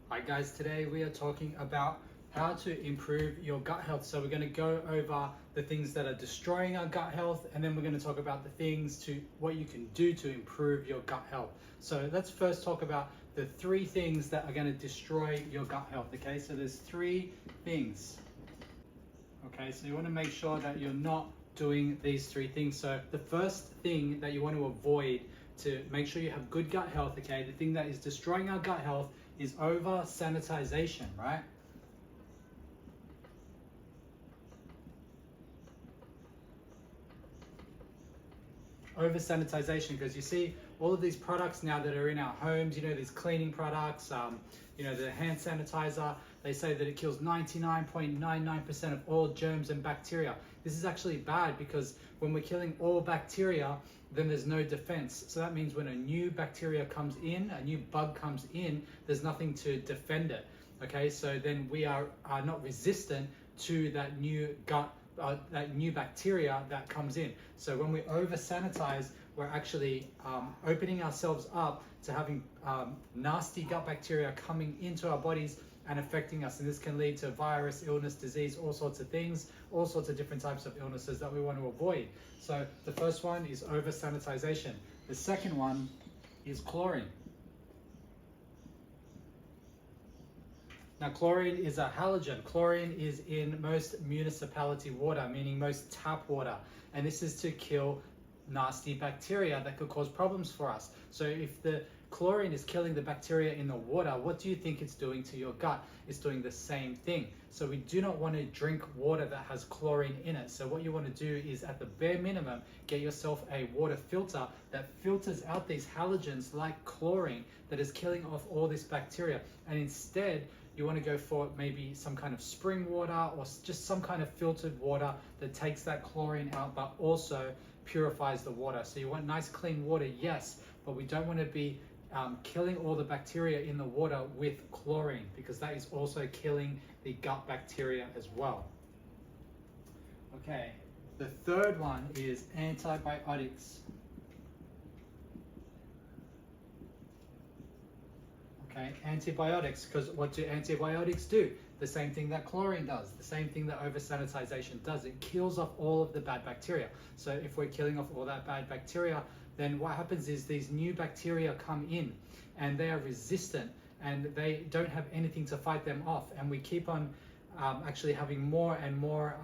Hi guys, today we are talking about how to improve your gut health. So we're going to go over the things that are destroying our gut health, and then we're going to talk about the things to what you can do to improve your gut health. So let's first talk about the three things that are going to destroy your gut health. Okay, so there's three things. Okay, so you want to make sure that you're not doing these three things. So the first thing that you want to avoid to make sure you have good gut health, okay, the thing that is destroying our gut health is over sanitization, right? Over sanitization, because you see all of these products now that are in our homes, these cleaning products, the hand sanitizer, they say that it kills 99.99% of all germs and bacteria. This is actually bad because when we're killing all bacteria, then there's no defense. So that means when a new bacteria comes in, a new bug comes in, there's nothing to defend it. Okay, so then we are not resistant to that new that new bacteria that comes in. So when we over sanitize, we're actually opening ourselves up to having nasty gut bacteria coming into our bodies and affecting us. And this can lead to virus, illness, disease, all sorts of things, all sorts of different types of illnesses that we want to avoid. So the first one is over sanitization. The second one is chlorine. Now, chlorine is a halogen. Chlorine is in most municipality water, meaning most tap water. And this is to kill nasty bacteria that could cause problems for us. So if the chlorine is killing the bacteria in the water, what do you think it's doing to your gut? It's doing the same thing. So we do not want to drink water that has chlorine in it. So what you want to do is, at the bare minimum, get yourself a water filter that filters out these halogens like chlorine that is killing off all this bacteria. And instead, you want to go for maybe some kind of spring water or just some kind of filtered water that takes that chlorine out but also purifies the water. So you want nice clean water, yes, but we don't want to be killing all the bacteria in the water with chlorine, because that is also killing the gut bacteria as well. Okay, the third one is antibiotics. Okay, antibiotics, because what do antibiotics do? The same thing that chlorine does, the same thing that over sanitization does. It kills off all of the bad bacteria. So if we're killing off all that bad bacteria, then what happens is these new bacteria come in and they are resistant and they don't have anything to fight them off. And we keep on actually having more and more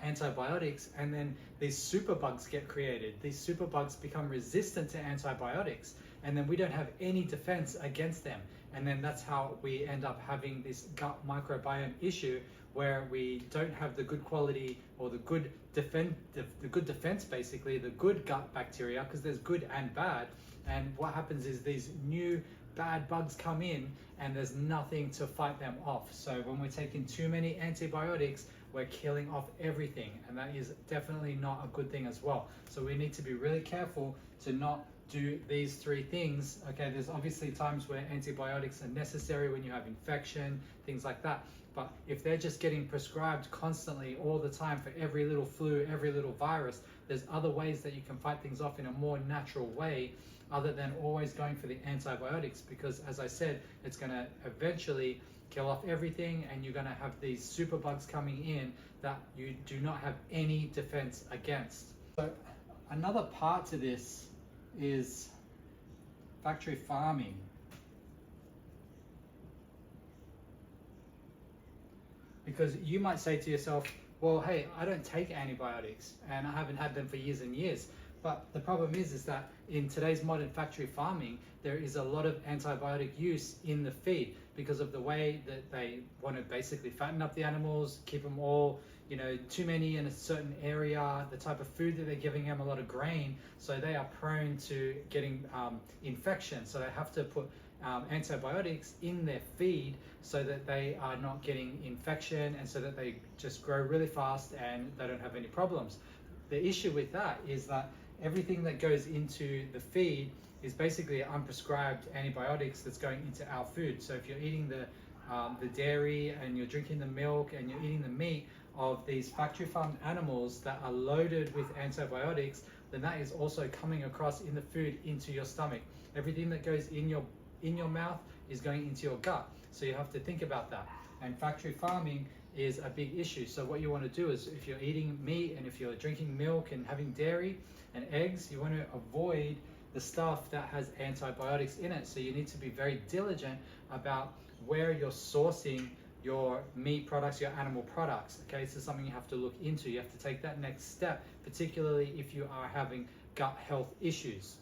antibiotics, and then these superbugs get created. These superbugs become resistant to antibiotics, and then we don't have any defense against them. And then that's how we end up having this gut microbiome issue, where we don't have the good quality or the good defense, basically the good gut bacteria, because there's good and bad. And what happens is these new bad bugs come in and there's nothing to fight them off. So when we're taking too many antibiotics, we're killing off everything, and that is definitely not a good thing as well. So we need to be really careful to not do these three things. Okay, there's obviously times where antibiotics are necessary when you have infection, things like that. But if they're just getting prescribed constantly all the time for every little flu, every little virus, there's other ways that you can fight things off in a more natural way, other than always going for the antibiotics, because as I said, it's going to eventually kill off everything, and you're going to have these superbugs coming in that you do not have any defense against. So another part to this is factory farming. Because you might say to yourself, well, hey, I don't take antibiotics and I haven't had them for years and years. But the problem is that in today's modern factory farming, there is a lot of antibiotic use in the feed because of the way that they want to basically fatten up the animals, keep them all, too many in a certain area, the type of food that they're giving them, a lot of grain, so they are prone to getting infection. So they have to put antibiotics in their feed so that they are not getting infection, and so that they just grow really fast and they don't have any problems. The issue with that is that everything that goes into the feed is basically unprescribed antibiotics that's going into our food. So if you're eating the dairy and you're drinking the milk and you're eating the meat of these factory farmed animals that are loaded with antibiotics, then that is also coming across in the food into your stomach. Everything that goes in your mouth is going into your gut. So you have to think about that. And factory farming is a big issue. So what you want to do is, if you're eating meat and if you're drinking milk and having dairy and eggs, you want to avoid the stuff that has antibiotics in it. So you need to be very diligent about where you're sourcing your meat products, your animal products. Okay, so something you have to look into. You have to take that next step, particularly if you are having gut health issues.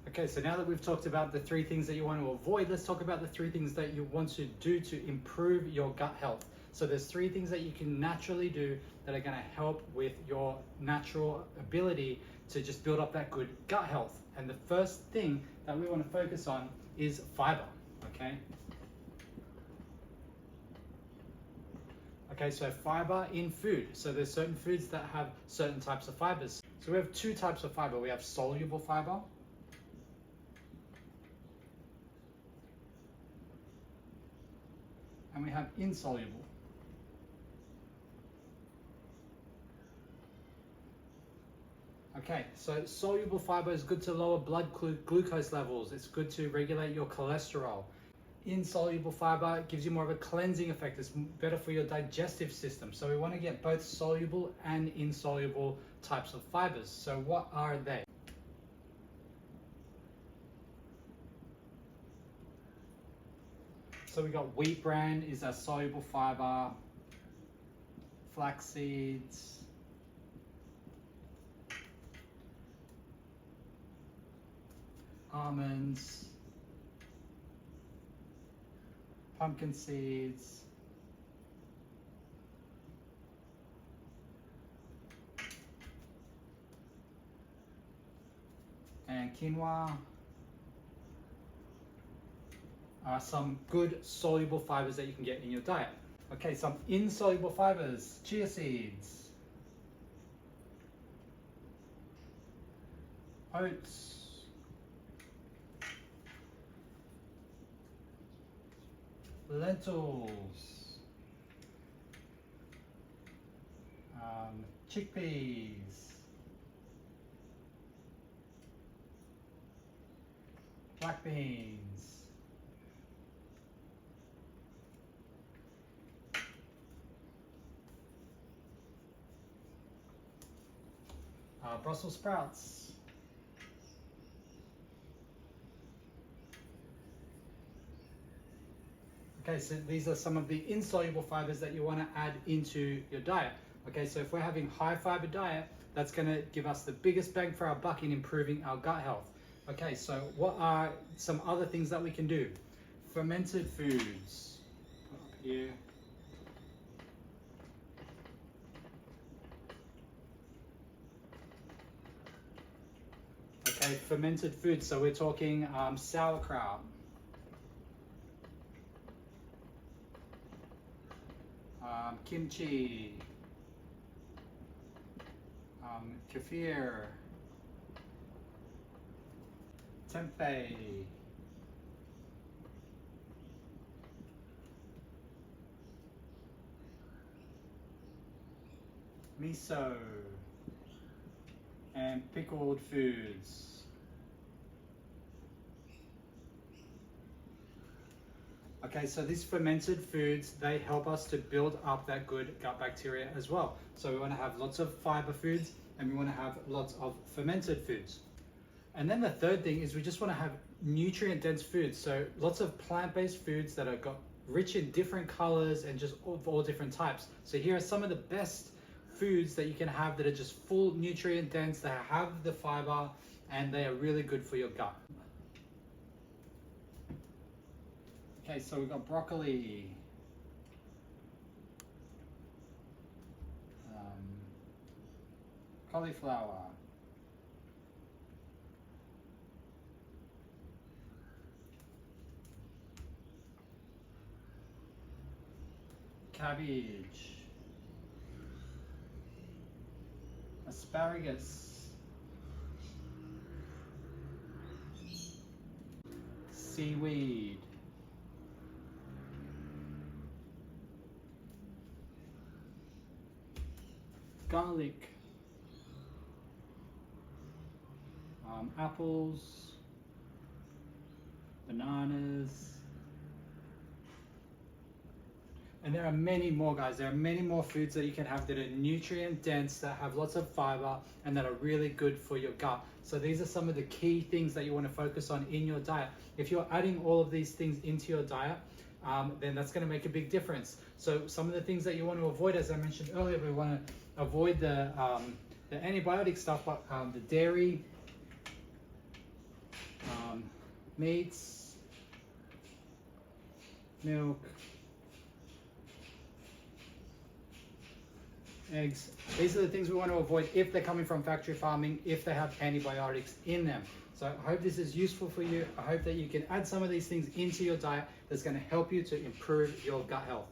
Okay, so now that we've talked about the 3 things that you want to avoid, let's talk about the 3 things that you want to do to improve your gut health. So there's 3 things that you can naturally do that are going to help with your natural ability to just build up that good gut health. And the first thing that we want to focus on is fiber, okay? Okay, so fiber in food. So there's certain foods that have certain types of fibers. So we have 2 types of fiber. We have soluble fiber, and we have insoluble. Okay, so soluble fiber is good to lower blood glucose levels. It's good to regulate your cholesterol. Insoluble fiber gives you more of a cleansing effect. It's better for your digestive system. So we want to get both soluble and insoluble types of fibers. So what are they? So we got wheat bran is a soluble fiber, flax seeds, almonds, pumpkin seeds, and quinoa are some good soluble fibers that you can get in your diet. Okay, some insoluble fibers: chia seeds, oats, lentils, chickpeas, black beans, Brussels sprouts, okay, so these are some of the insoluble fibers that you want to add into your diet. Okay, so if we're having high fiber diet, that's going to give us the biggest bang for our buck in improving our gut health. Okay, so what are some other things that we can do? Fermented foods. Up here. Okay, fermented foods. So we're talking sauerkraut, kimchi, kefir, tempeh, miso, and pickled foods. Okay, so these fermented foods, they help us to build up that good gut bacteria as well. So we want to have lots of fiber foods and we want to have lots of fermented foods. And then the third thing is we just want to have nutrient dense foods. So lots of plant-based foods that are got rich in different colors and just of all different types. So here are some of the best foods that you can have that are just full nutrient dense, that have the fiber, and they are really good for your gut. Okay, so we've got broccoli, cauliflower, cabbage, asparagus, seaweed, garlic, apples, bananas, And there are many more, guys. There are many more foods that you can have that are nutrient dense, that have lots of fiber, and that are really good for your gut. So these are some of the key things that you want to focus on in your diet. If you're adding all of these things into your diet, then that's going to make a big difference. So some of the things that you want to avoid, as I mentioned earlier, we want to avoid the antibiotic stuff, but the dairy, meats, milk, eggs. These are the things we want to avoid if they're coming from factory farming, if they have antibiotics in them. So I hope this is useful for you. I hope that you can add some of these things into your diet that's going to help you to improve your gut health.